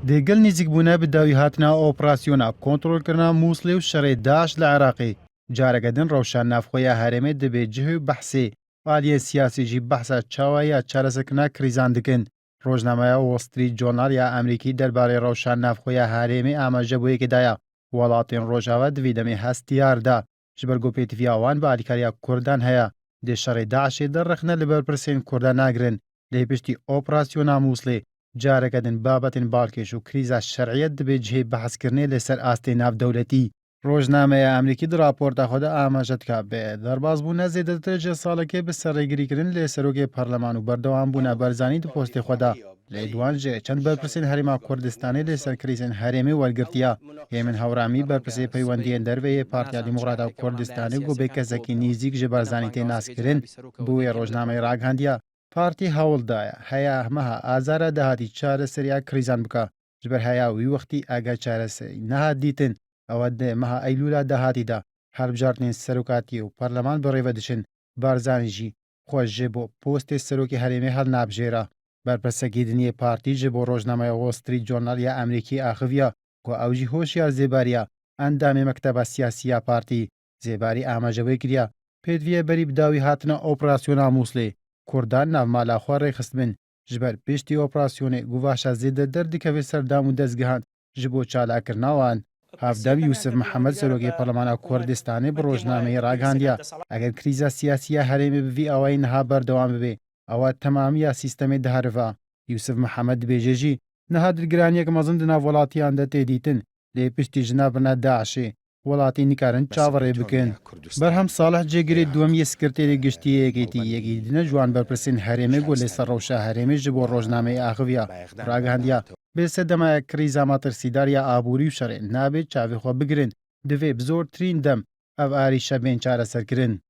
دێگەل نزیکبوونە بە داوی هاتنە ئۆپراسیۆنە کۆنتڕۆلکردنا مووسڵی و شەڕێ داعش لە عێراقی جارەگەدن ڕەوشان نافخۆیە هەرێمێ دەبێت جهوی بەحسێ فعالیە سیاسیژی بەحسە چاوایە چارەسەرکردنا کریزان دکن ڕۆژنامەیە وۆڵستریت جۆرنال یا ئەمریکی دەربارەی ڕەوشان نافخۆیە هەرێمێ ئاماژە بۆ یەکێدایە وڵاتین ڕۆژاوا دوی دەمێ هەستیاردا ji ber gopêtiviya wan bi alîkariya Kurdan heye dê şerê Daişê derrexne li ber pirsên Kurdan nagirin lê piştî operasyona Mûslê careke din babetên balkêş û krîza şerعiyet dibe cihê behezkirinê li ser astê navdewletî. Rojnameya Emerîkî di raporta xwe de amaje dike bê derbasbûna zêdetir ji salekê bi serrêgirîkirin lê serokê Parleman û berdewambûna Barzanî di postê xwe de. Lê Dwan ji çend berpirsên Herêma Kurdistanê lê ser krîzên herêmê wergirtiya. Hêmin Hewramî berpirsê peywendiyên derveyê Partiya Demokrata Kurdistanê got bê kesekî nîzik ji Barzanî tê naskirin bû wê rojnameyê ragihandiya. Partî hewl daye heya meha azara dahatî çareseriya krîzan bike ji ber heya wî wextî eger çareserî nehat dîtin ew dê meha Eylûla dahatî de helbjartinên serokatiyê û Parleman bi rêve diçin. Barzanî jî xwe ji bo postê serokê herêmê helnabijêra. Berpirsekî diniyê partî ji bo rojnameya Wall Street Journal ya Emerîkî axiviya ku ew jî hoşyar zêbariya endamê mekteba siyasî ya partî zêbarî amaje wê kiriye pêdiviye berî bi dawî hatina operasyona Mûslê Kurdan navmala xwe rêxistbin ji ber piştî operasyonê guvaşa zêdetir dikeve ser dam û dezgihan ji bo çalakirina wan. Havdem Yusuf Mihemed serokê Parlemana Kurdistanê bi rojnameyê ragihandiya eger krîza siyasî ya herêmê bi vî awayî niha berdewam bibe ewa temamiya sîstemê diheriva. Yusuf Mihemed dibêje jî niha dilgiraniyek mezin di nav welatiyan de tê dîtin lê piştî jinavbirina Daişê welatî nikarin çaverê bikin. Berhem Salih Cêgirê duhemiyê sekreterê giştî yekîtî yekîdîna ji wan berpirsên herêmê got lê ser rewşa herêmê ji bo rojnameyê axiviya ragihandiya bê sedemaya krîza matirsîdar ya aborî û şerê nabê çavê xwe bigirin divê bi zortirîn dem ev arîşe bên çareserkirin.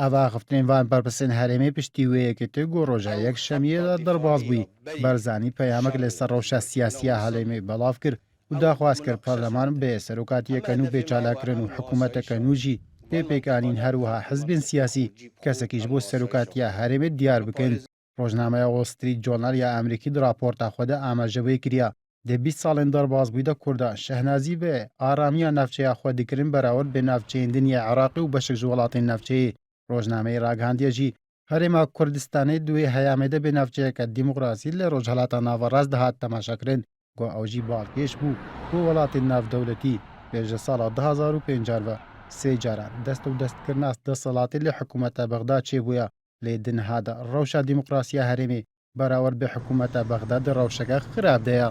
Ev axiftinên van berpirsên herêmê piştî wê yekîtî got roja yekşemiyê de derbas bûyî. Barzanî peyamek lê ser rewşa siyasî ya herêmê belav kir û daxwaz kir Parleman bê serokatiyeke nû bê çalakirin û hikûmeteke nû jî tê pêkanîn her wiha hizbên siyasî kesekî ji bo serokatiya herêmê diyar bikin. Rojnameya Wall Street Journal ya Emerîkî di raporta xwe de amaje wê kiriye dê 20 salên derbasbûyî de Kurdan şehnazî bê aramiya navçeya xwe dikirin berawer bê navçeyên dinya Iraqî û beşek ji welatên navçeyê. Rojnameyê ragihandiye jî Herêma Kurdistanê duê heyamê de bê navçeyeke demokrasî li Rojhilata Navaraz dihat temaşakirin got ew jî balkêş bû bû welatên navdewletî bê ji sala 2005 ve sê caran dest û destkirina desthilatê li hikûmeta Bexda çêbûye lê di niha de rewşa demokrasiya herêmê berawer bê hikûmeta Bexda di rewşeke xirab de ye.